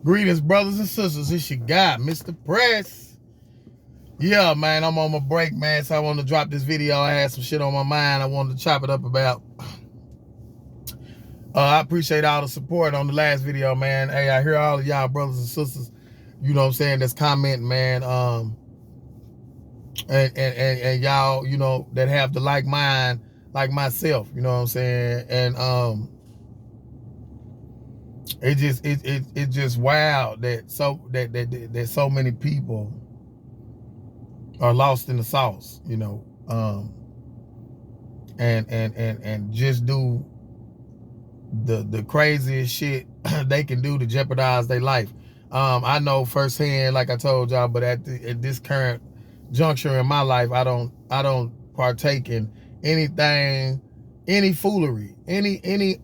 Greetings, brothers and sisters. It's your guy, Mr. Press. Yeah, man, I'm on my break, man, so I wanted to drop this video. I had some shit on my mind I wanted to chop it up about. I appreciate all the support on the last video, man. Hey, I hear all of y'all brothers and sisters, you know what I'm saying, that's commenting, man. And y'all, you know, that have the like mind, like myself, you know what I'm saying? And it's just wild that so many people are lost in the sauce, you know, and just do the craziest shit they can do to jeopardize their life. I know firsthand, like I told y'all, but at this current juncture in my life, I don't partake in anything, any foolery, any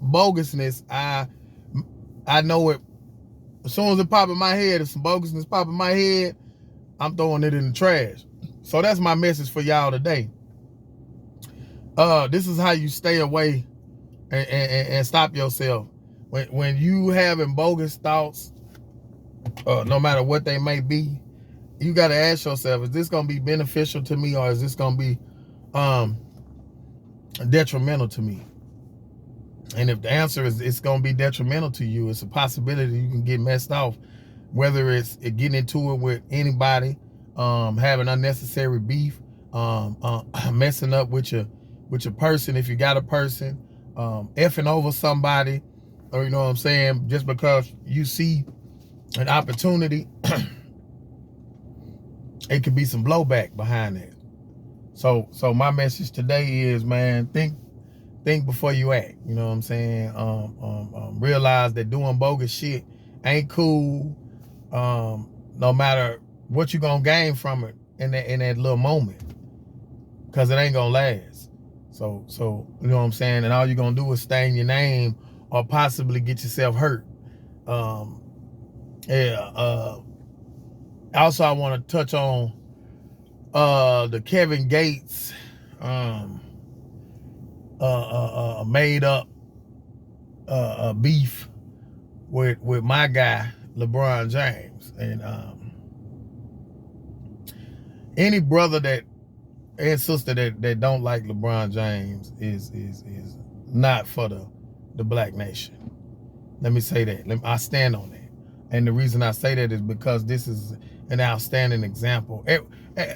bogusness. I know it as soon as it pop in my head. If some bogusness pop in my head, I'm throwing it in the trash. So that's my message for y'all today. This is how you stay away and stop yourself. When you having bogus thoughts, no matter what they may be, you got to ask yourself, is this going to be beneficial to me, or is this going to be detrimental to me? And if the answer is it's going to be detrimental to you, it's a possibility you can get messed off, whether it's getting into it with anybody, having unnecessary beef, messing up with your person if you got a person, effing over somebody, or you know what I'm saying, just because you see an opportunity. It could be some blowback behind that. So my message today is, man, think before you act. You know what I'm saying? Realize that doing bogus shit ain't cool. No matter what you gonna gain from it in that little moment, because it ain't gonna last. So you know what I'm saying? And all you're gonna do is stain your name or possibly get yourself hurt. Also, I want to touch on the Kevin Gates made up beef with my guy LeBron James. And any brother that and sister that don't like LeBron James is not for the black nation. Let me say that. I stand on that. And the reason I say that is because this is an outstanding example.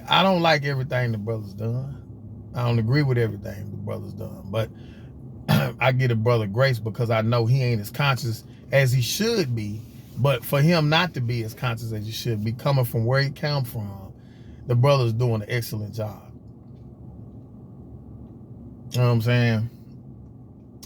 I don't like everything the brother's done. I don't agree with everything the brother's done. But I give a brother grace because I know he ain't as conscious as he should be. But for him not to be as conscious as he should be, coming from where he come from, the brother's doing an excellent job. You know what I'm saying?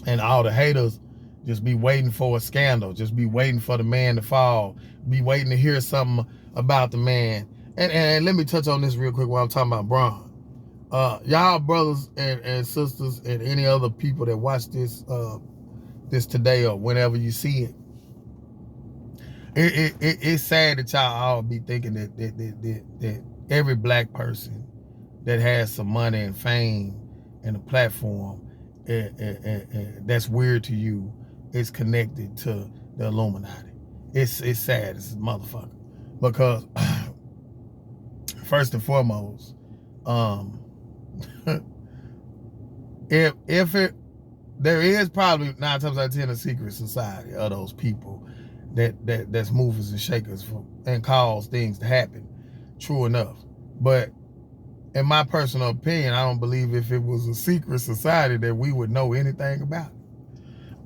And all the haters just be waiting for a scandal. Just be waiting for the man to fall. Be waiting to hear something about the man. And let me touch on this real quick while I'm talking about Bron. Y'all brothers and sisters and any other people that watch this this today or whenever you see it, it's sad that y'all all be thinking that every black person that has some money and fame and a platform that's weird to you is connected to the Illuminati. It's sad. It's a motherfucker. Because first and foremost, there is probably 9 times out of 10 a secret society of those people that's movers and shakers and cause things to happen. True enough. But in my personal opinion, I don't believe if it was a secret society that we would know anything about it.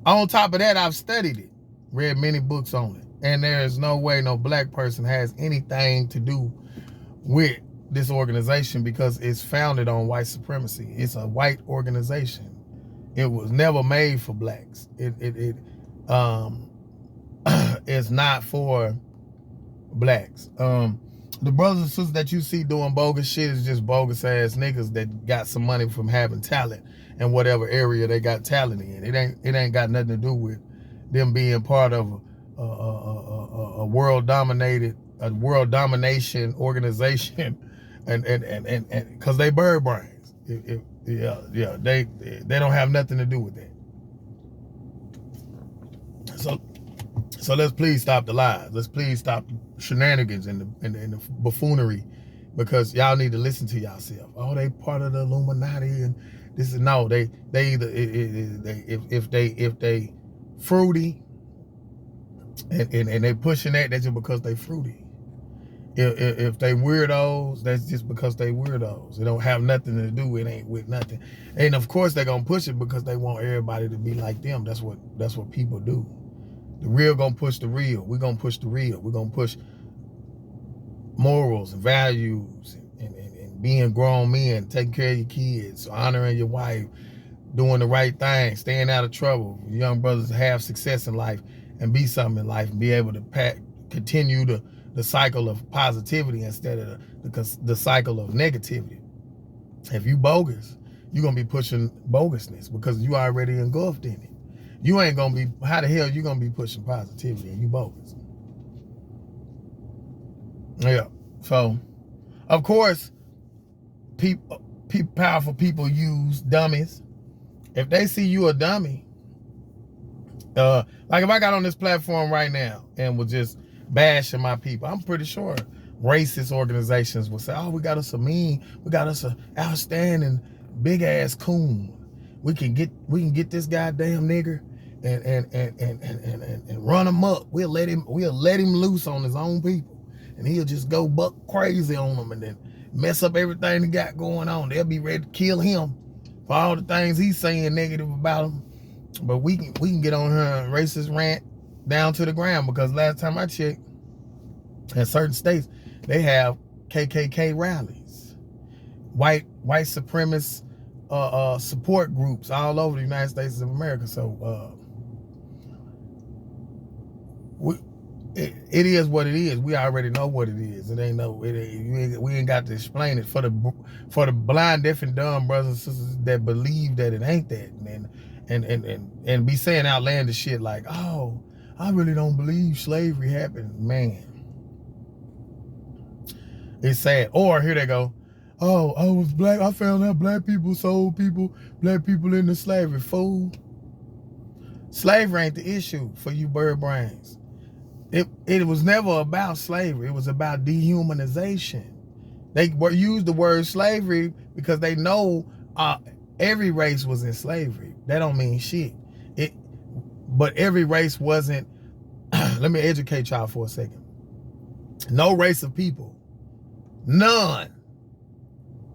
On top of that, I've studied it, read many books on it, and there is no way no black person has anything to do with this organization because it's founded on white supremacy. It's a white organization. It was never made for blacks. It's not for blacks. The brothers and sisters that you see doing bogus shit is just bogus ass niggas that got some money from having talent in whatever area they got talent in. It ain't got nothing to do with them being part of a world domination organization, and because they bird brains. They don't have nothing to do with that. So let's please stop the lies. Let's please stop the shenanigans and the buffoonery, because y'all need to listen to yourself. Oh, they part of the Illuminati and this is no. They either if they fruity and they pushing that's just because they fruity. If they weirdos, that's just because they weirdos. It don't have nothing to do. It ain't with nothing. And of course they're gonna push it because they want everybody to be like them. That's what people do. The real gonna push the real. We're gonna push the real. We're gonna push morals and values and being grown men, taking care of your kids, honoring your wife, doing the right thing, staying out of trouble. Young brothers have success in life and be something in life and be able to continue the cycle of positivity instead of the cycle of negativity. If you bogus, you're gonna be pushing bogusness because you already engulfed in it. You ain't gonna be, how the hell you gonna be pushing positivity and you bogus? Yeah. So, of course, powerful people use dummies. If they see you a dummy, like if I got on this platform right now and was just bashing my people, I'm pretty sure racist organizations will say, oh, we got us a mean, we got us a outstanding big ass coon. We can get this goddamn nigger and run him up. We'll let him loose on his own people, and he'll just go buck crazy on them and then mess up everything he got going on. They'll be ready to kill him for all the things he's saying negative about him. But we can get on her racist rant down to the ground, because last time I checked, in certain states they have KKK rallies, white supremacist support groups all over the United States of America. So it is what it is. We already know what it is. We ain't got to explain it for the blind, deaf, and dumb brothers and sisters that believe that it ain't that, and be saying outlandish shit like, oh, I really don't believe slavery happened. Man, it's sad. Or here they go, oh, I was black, I found out black people sold black people into slavery. Fool. Slavery ain't the issue for you bird brains. It was never about slavery. It was about dehumanization. They used the word slavery because they know every race was in slavery. That don't mean shit. But every race wasn't. Let me educate y'all for a second. No race of people, none,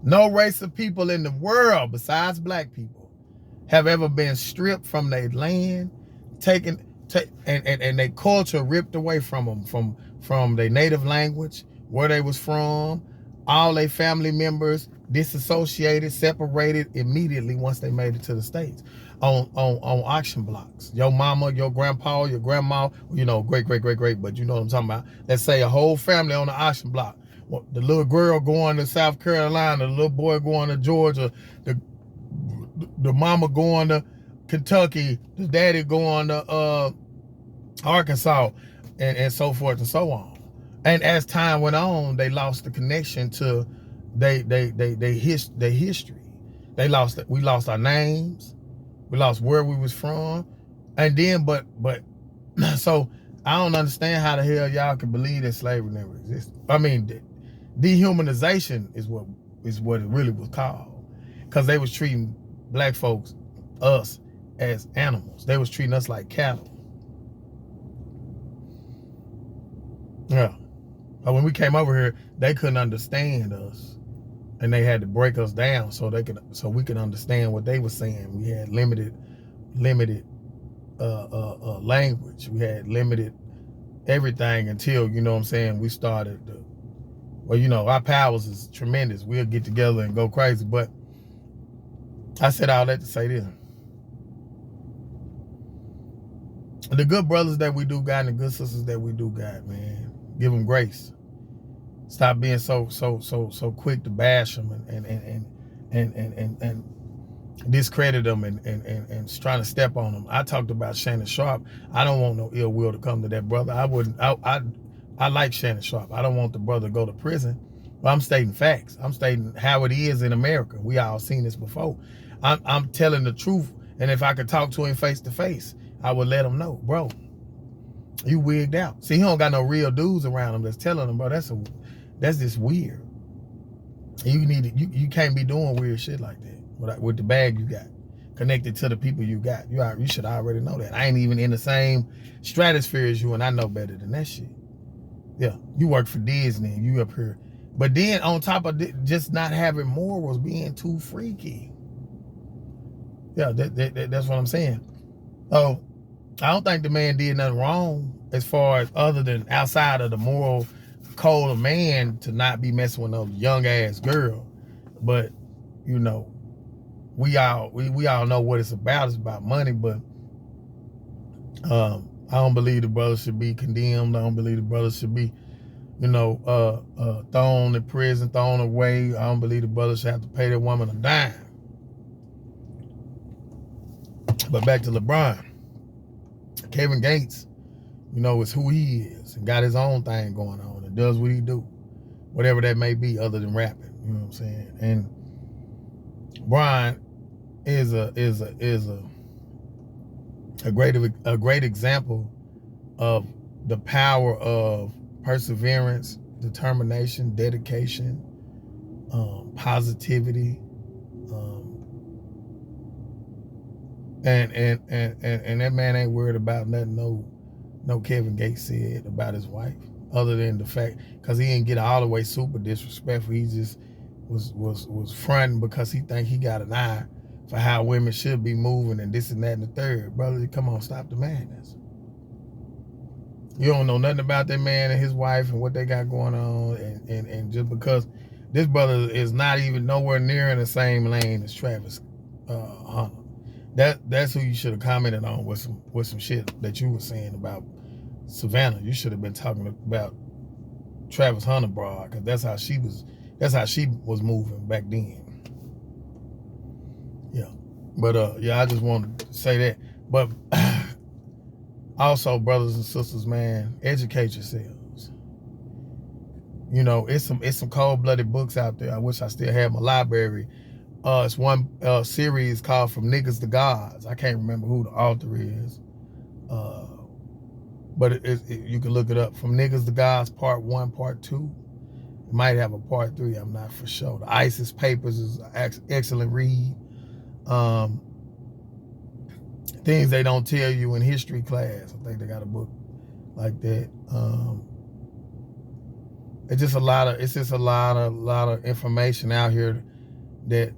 no race of people in the world besides black people have ever been stripped from their land, taken and their culture ripped away from them, from their native language, where they was from, all their family members disassociated, separated immediately once they made it to the States on auction blocks. Your mama, your grandpa, your grandma, great, but you know what I'm talking about. Let's say a whole family on the auction block. The little girl going to South Carolina, the little boy going to Georgia, the mama going to Kentucky, the daddy going to Arkansas, and so forth and so on. And as time went on, they lost the connection to their history. We lost our names, we lost where we was from, and then but so I don't understand how the hell y'all can believe that slavery never existed. I mean, dehumanization is what it really was called, because they was treating black folks, us, as animals. They was treating us like cattle. Yeah. But when we came over here, they couldn't understand us, and they had to break us down so we could understand what they were saying. We had limited language. We had limited everything until, you know what I'm saying, we started our powers is tremendous. We'll get together and go crazy. But I said all that to say this. The good brothers that we do got and the good sisters that we do got, man, give them grace. Stop being so quick to bash them and discredit them and trying to step on them. I talked about Shannon Sharp. I don't want no ill will to come to that brother. I like Shannon Sharp. I don't want the brother to go to prison. But I'm stating facts. I'm stating how it is in America. We all seen this before. I'm telling the truth. And if I could talk to him face to face, I would let him know, bro, You wigged out. See, he don't got no real dudes around him that's telling him, bro, that's just weird. You can't be doing weird shit like that with the bag you got, connected to the people you got. You should already know that. I ain't even in the same stratosphere as you, and I know better than that shit. Yeah, you work for Disney, and you up here. But then on top of just not having morals, being too freaky. Yeah, that's what I'm saying. Oh, I don't think the man did nothing wrong as far as other than outside of the moral code of man to not be messing with no young ass girl. But you know, we all know what it's about. It's about money. But I don't believe the brother should be condemned. I don't believe the brother should be, thrown in prison, thrown away. I don't believe the brother should have to pay that woman a dime. But back to LeBron. Kevin Gates, is who he is and got his own thing going on and does what he do, whatever that may be other than rapping. You know what I'm saying? And Brian is a great example of the power of perseverance, determination, dedication, positivity, and that man ain't worried about nothing no Kevin Gates said about his wife, other than the fact because he didn't get all the way super disrespectful. He just was fronting because he think he got an eye for how women should be moving and this and that and the third. Brother, come on, stop the madness. You don't know nothing about that man and his wife and what they got going on, and just because this brother is not even nowhere near in the same lane as Travis Hunter. That's who you should have commented on with some shit that you were saying about Savannah. You should have been talking about Travis Hunter, broad, because that's how she was moving back then. Yeah. But I just wanted to say that. But also, brothers and sisters, man, educate yourselves. It's some cold-blooded books out there. I wish I still had my library. It's one series called From Niggas to Gods. I can't remember who the author is. But you can look it up. From Niggas to Gods, Part 1, Part 2. It might have a Part 3. I'm not for sure. The ISIS Papers is an excellent read. Things they don't tell you in history class. I think they got a book like that. It's just a lot of information out here that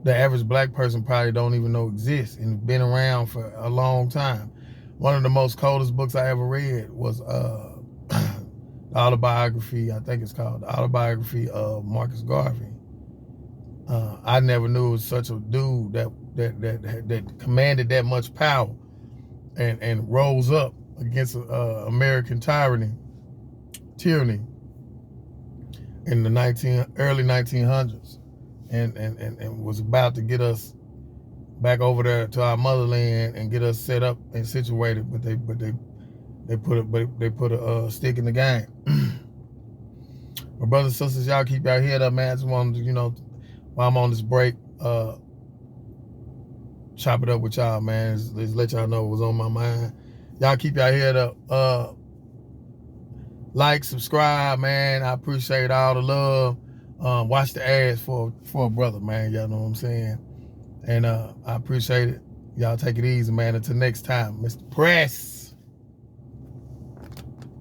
the average black person probably don't even know exists and been around for a long time. One of the most coldest books I ever read was the autobiography, I think it's called, the autobiography of Marcus Garvey. I never knew it was such a dude that commanded that much power and rose up against American tyranny in the early 1900s. And was about to get us back over there to our motherland and get us set up and situated, but they put a stick in the game. My brothers and sisters, y'all keep your head up, man. I just wanted to, while I'm on this break, chop it up with y'all, man. Just let y'all know what was on my mind. Y'all keep your head up. Like, subscribe, man. I appreciate all the love. Watch the ads for a brother, man. Y'all know what I'm saying? And I appreciate it. Y'all take it easy, man. Until next time, Mr. Press.